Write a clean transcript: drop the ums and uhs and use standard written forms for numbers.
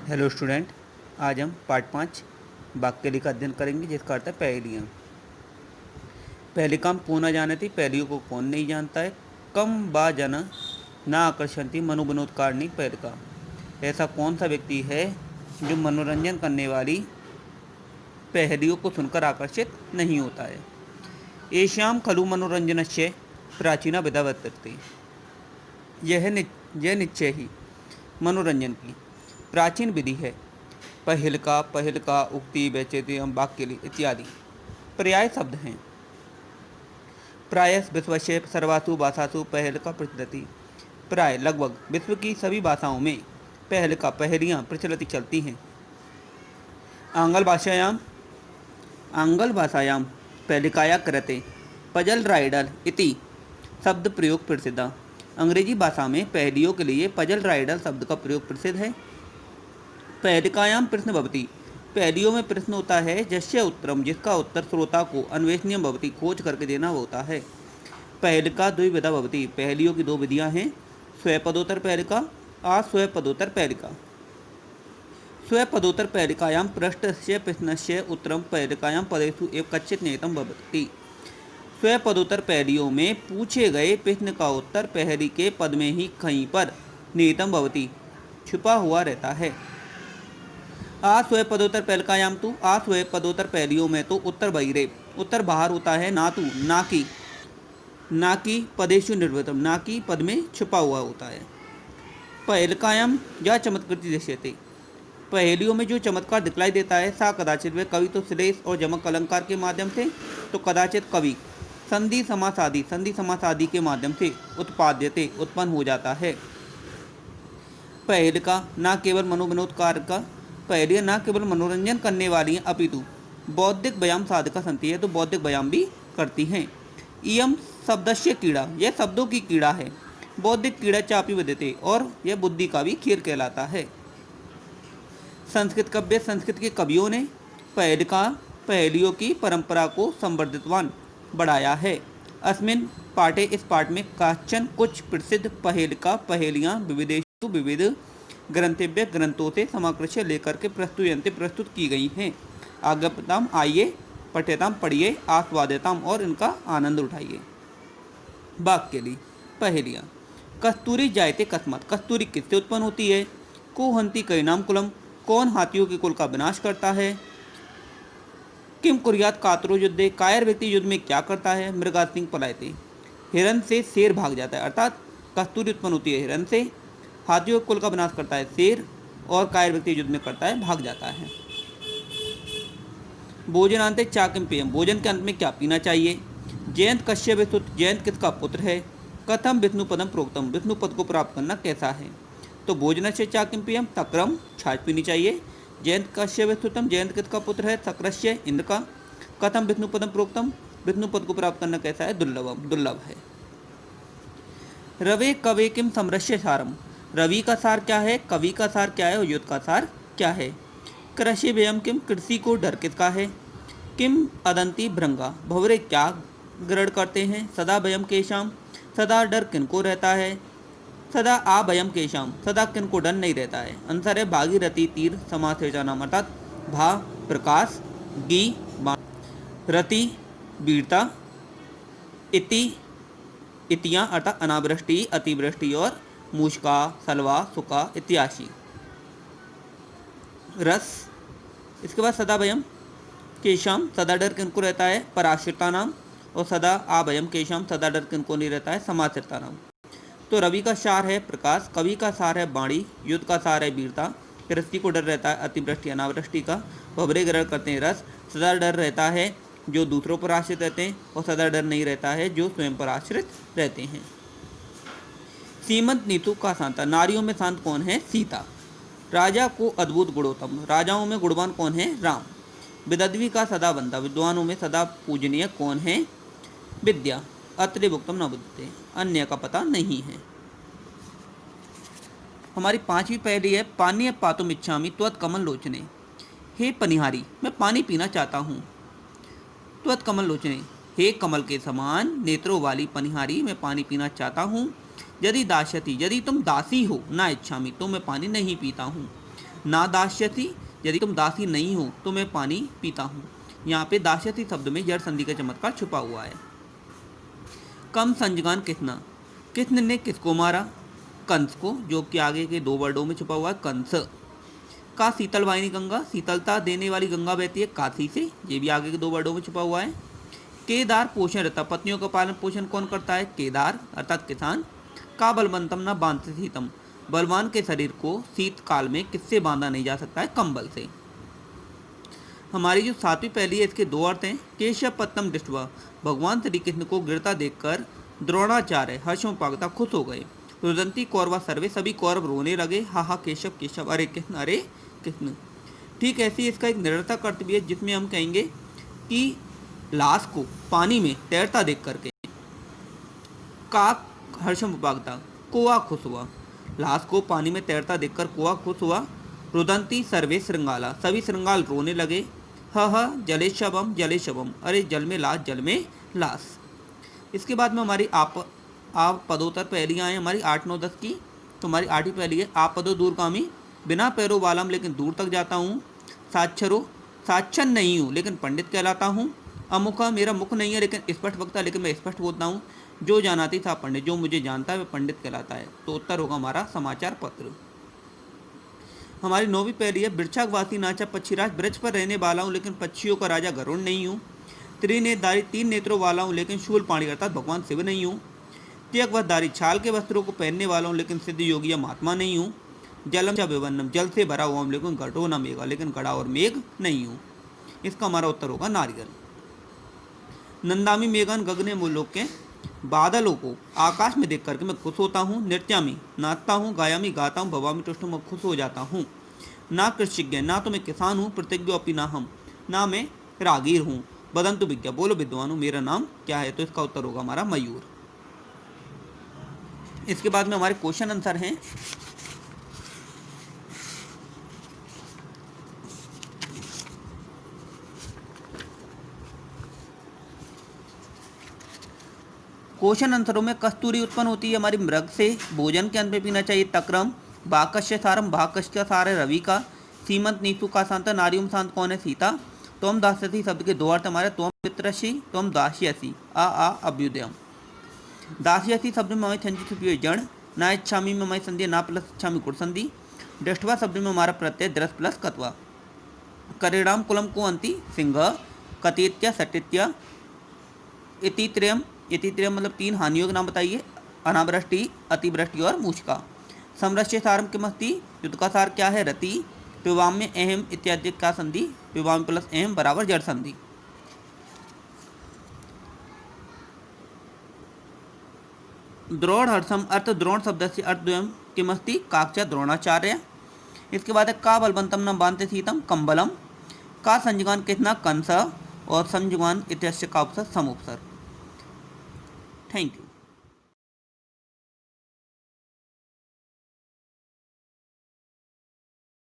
Hello student, आज हम part 5 वाक्य का अध्ययन करेंगे, जिसका अर्थ है पहेलियाँ। पहलिकाम को न जानती, पहेलियों को कौन नहीं जानता है। कम बा जन ना आकर्षंती मनोविनोदकारिणी पहलिका। ऐसा कौन सा व्यक्ति है जो मनोरंजन करने वाली पहेलियों को सुनकर आकर्षित नहीं होता है। एश्याम खलु मनोरंजनस्य प्राचीना विधा वर्तते। यह निश्चय ही मनोरंजन की प्राचीन विधि है। पहलका, पहलका, उक्ति, वैचेति, वाक्य इत्यादि पर्याय शब्द हैं। प्रायः विश्वस्य सर्वासु भाषासु पहलका प्रचलति। प्राय लगभग विश्व की सभी भाषाओं में पहलका पहेलियाँ प्रचलित चलती हैं। आंग्ल भाषायां पहलिकाया कृते पजल राइडल इति शब्द प्रयोग प्रसिद्ध। अंग्रेजी भाषा में पहेलियों के लिए पजल राइडल शब्द का प्रयोग प्रसिद्ध है। पहलिकायां प्रश्न भवति। पहेलियों में प्रश्न होता है, जस्य उत्तरम, जिसका उत्तर श्रोता को अन्वेषणीय भवति, खोज करके देना होता है। पहलिका द्विविधा भवति। पहेलियों की दो विधियां हैं, स्वपदोत्तर पहलिका, अस्वपदोत्तर पहलिका। स्वपदोत्तर पहलिकायां पृष्ठस्य प्रश्नस्य उत्तरम पहलिकायां पदेषु एव कच्चित् निहितं भवति। स्वपदोत्तर पहेलियों में पूछे गए प्रश्न का उत्तर पहेली के पद में ही कहीं पर निहितं भवति, छुपा हुआ रहता है। अस्वपदोत्तर पहलिकायां तो अस्वपदोत्तर पहेलियों में तो उत्तर बहिरे, उत्तर बाहर होता है, ना कि पदेषु निर्वृतम, ना कि पद में छुपा हुआ होता है। पहलिकायां या चमत्कृति दृश्यते। पहेलियों में जो चमत्कार दिखलाई देता है, सा कदाचित वह कवि तो श्लेष और जमक अलंकार के माध्यम से, तो कदाचित कवि संधि समास आदि के माध्यम से उत्पाद्यते, उत्पन्न हो जाता है। पहेलिका न केवल मनोविनोदकार का, पहेलियाँ न केवल मनोरंजन करने वाली हैं, अपितु बौद्धिक व्यायाम साधका संति है, तो बौद्धिक व्यायाम भी करती हैं। इयम शब्दस्य कीड़ा, यह शब्दों की कीड़ा है। बौद्धिक कीड़ा चापी विद्यते, और यह बुद्धि का भी खेल कहलाता है। संस्कृत कव्य, संस्कृत के कवियों ने पहेलियों की परंपरा को संवर्धितवान बढ़ाया है। अस्मिन् पाठे, इस पाठ में काचन कुछ प्रसिद्ध पहेलियाँ विविधेषु विविध ग्रंथेभ्य, ग्रंथों से समाकृष्य लेकर के प्रस्तुत की गई हैं। आज्ञाप्यताम, आइए पठ्यताम, पढ़िए, आस्वाद्यताम, और इनका आनंद उठाइए। वाक्य पहेलियाँ। कस्तूरी जायते कस्मात्, कस्तूरी किससे उत्पन्न होती है। को हंति कैनाम कुलम, कौन हाथियों के कुल का विनाश करता है। किम कुर्यात कातरो युद्धे, कायर व्यक्ति युद्ध में क्या करता है। मृगा सिंह पलायते, हिरन से शेर भाग जाता है। अर्थात कस्तूरी उत्पन्न होती है हिरन से, हाथियों के कुल का विनाश करता है शेर, और कायर व्यक्ति युद्ध में करता है, भाग जाता है। भोजनांते चाकिम पेयम, भोजन के अंत में क्या पीना चाहिए। जयंत कश्यप स्तुत, जयंत किसका पुत्र है। कथम विष्णु पदम प्रोक्तम, विष्णु पद को प्राप्त करना कैसा है। तो भोजन से चाकिम पेयम, तक्रम, छाछ पीनी चाहिए। जयंत कश्यप स्तुतम, जयंत किसका पुत्र है। तक्रस्य, इंद्र का। कथम विष्णु पदम प्रोक्तम, विष्णु पद को प्राप्त करना कैसा है, दुर्लभम, दुर्लभ है। रवे कवे किम समरस्य सारम, रवि का सार क्या है, कवि का सार क्या है, और युद्ध का सार क्या है। कृषि व्ययम किम, कृषि को डर किसका है। किम अदंती भृंगा, भंवरे क्या ग्रहण करते हैं। सदा भयम केशाम, सदा डर किनको रहता है। सदा आ भयम केशाम, सदा किनको डर नहीं रहता है। आंसर है भागीरथी तीर समास नाम, अर्थात भा प्रकाश, गी बाण, रति वीरता, इति इतियाँ अर्थात अनावृष्टि, अतिवृष्टि, और मूषका, सलवा, सुका इत्यादि। रस, इसके बाद सदा भयम केशाम, सदा डर किनको रहता है, पराश्रिता नाम। और सदा आ भयम केशाम, सदा डर किनको नहीं रहता है, समाश्रिता नाम। तो रवि का सार है प्रकाश, कवि का सार है वाणी, युद्ध का सार है वीरता, कृषि को डर रहता है अतिवृष्टि अनावृष्टि का, भंवरे ग्रहण करते हैं रस, सदा डर रहता है जो दूसरों पर आश्रित रहते हैं, और सदा डर नहीं रहता है जो स्वयं पर आश्रित रहते हैं। सीमंत नीतु का शांता, नारियों में शांत कौन है, सीता। राजा को अद्भुत गुणोत्तम, राजाओं में गुणवान कौन है, राम। विदद्वी का सदा बंदा, विद्वानों में सदा पूजनीय कौन है, विद्या। अत्रे भुक्तम न बुद्धते, अन्य का पता नहीं है। हमारी पांचवी पहेली है, पानीय पातुम इच्छामि त्वत् कमल लोचने। हे पनिहारी, मैं पानी पीना चाहता हूँ। त्वत् कमल लोचने, हे कमल के समान नेत्रों वाली पनिहारी, मैं पानी पीना चाहता हूँ। यदि दास्यति, यदि तुम दासी हो, ना इच्छामि, तो मैं पानी नहीं पीता हूँ। ना दास्यसि, यदि तुम दासी नहीं हो तो मैं पानी पीता हूँ। यहाँ पे दास्यसि शब्द में जड़ संधि का चमत्कार छुपा हुआ है। कम संजगान कितना, कृष्ण ने किसको मारा? कंस को, जो कि आगे के 2 वर्डों में छुपा हुआ है, कंस। का शीतल वाहिनी गंगा, शीतलता देने वाली गंगा बहती है काशी से, ये भी आगे के 2 वर्डों में छुपा हुआ है। केदार पोषण रहता, पत्नियों का पालन पोषण कौन करता है? केदार अर्थात किसान। का बलवंतम न बांधते शीतम, बलवान के शरीर को शीतकाल में किससे बांधा नहीं जा सकता है? कंबल से। हमारी जो 7वीं पहली है, इसके 2 अर्थ हैं। केशव पत्तम दृष्टवा, भगवान श्री कृष्ण को गिरता देखकर द्रोणाचार्य हर्षोपागता खुश हो गए। रुदंती कौरवा सर्वे, सभी कौरव रोने लगे। हा हा केशव केशव, अरे कृष्ण अरे कृष्ण। ठीक ऐसे इसका एक निरर्थक अर्थ भी है, जिसमें हम कहेंगे कि लाश को पानी में तैरता देख करके काक हर्षोपागता, कोआ खुश हुआ। लाश को पानी में तैरता देखकर कोआ खुश हुआ। रुदंती सर्वे श्रृंगाला, सभी श्रृंगाल रोने लगे। ह जले शवम जले शवम, अरे जल में लाश जल में लाश। इसके बाद में हमारी आप पदोत्तर पहलियाँ हैं हमारी 8, 9, 10 की। तो हमारी 8वीं पहली है, आप पदो दूरगामी, बिना पैरों वालम लेकिन दूर तक जाता हूँ। साक्षरो, साक्षर नहीं हूँ लेकिन पंडित कहलाता हूँ। अमुखा, मेरा मुख नहीं है लेकिन स्पष्ट वक्ता, लेकिन मैं स्पष्ट बोलता हूँ। जो जानाती था पंडित, जो मुझे जानता है वह पंडित कहलाता है। तो उत्तर होगा हमारा समाचार पत्र। हमारी 9वीं पहली है, वृक्षाकवासी नाचा पक्षीराज, वृक्ष पर रहने वाला हूँ लेकिन पक्षियों का राजा गरुड़ नहीं हूँ। त्रिनेत्रधारी, 3 नेत्रों वाला हूँ लेकिन शूलपाणी अर्थात भगवान शिव नहीं हूँ। त्यगवधारी, छाल के वस्त्रों को पहनने वाला हूँ लेकिन सिद्ध योगी या महात्मा नहीं हूँ। जलम च विवन्नम, जल से भरा हुआ हूँ लेकिन घटो न मेघा, लेकिन घड़ा और मेघ नहीं हूँ। इसका हमारा उत्तर होगा नारियल। नंदामी मेघन गगने मुलोक के, बादलों को आकाश में देख करके मैं खुश होता हूँ। नृत्यामी, नाचता हूँ। गायामी, गाता हूँ। भवामी, तुष्टुम, मैं खुश हो जाता हूँ। ना कृषिज्ञ, ना तो मैं किसान हूँ। प्रतिज्ञ अपनी, ना हम, ना मैं रागीर हूँ। बदंतु विज्ञा, बोलो विद्वान हूँ। मेरा नाम क्या है? तो इसका उत्तर होगा हमारा मयूर। इसके बाद में हमारे क्वेश्चन आंसर हैं। क्वेश्चन आंसरों में कस्तूरी उत्पन्न होती है हमारी मृग से। भोजन के अंत में पीना चाहिए तक्रम। बाकस्य सारम, बाकस्य सार है रवि का। सीमंत नीतु का शांत, नारियम शांत कौन है? सीता। तोम दास्यसी शब्द के 2 अर्थ हमारे, तोम पितृषि, तोम दास्यसी। आ अभ्युदयम। दास्यसी शब्द में हमारी संधि छुपी हुई जड़। ना इच्छामी में हमारी संधि ना प्लस इच्छामी गुण संधि। दृष्टवा शब्द में हमारा प्रत्यय दृश प्लस कत्वा। करेणाम कुलम को अंति सिंह। कतीत्य सटित्य। इतित्रयम, इतित्रयम मतलब 3 हानियों के नाम बताइए। अनावृष्टि, अतिवृष्टि और मूषका। समरस्य सारम किमस्ति, युद्ध का सार क्या है? रति। विवाम में अहम इत्यादि का संधि, विवाम प्लस अहम बराबर जड़ संधि। द्रोण हर्षम, अर्थ द्रोण शब्द से अर्थ द्वयम किमस्ति, काक्चा द्रोणाचार्य। इसके बाद है का बलवंतम न बांधते शीतम, कंबलम। का संयुगान कितना? कंस। और संयुगान इत्यस्य का उपसर समुपसर। Thank you.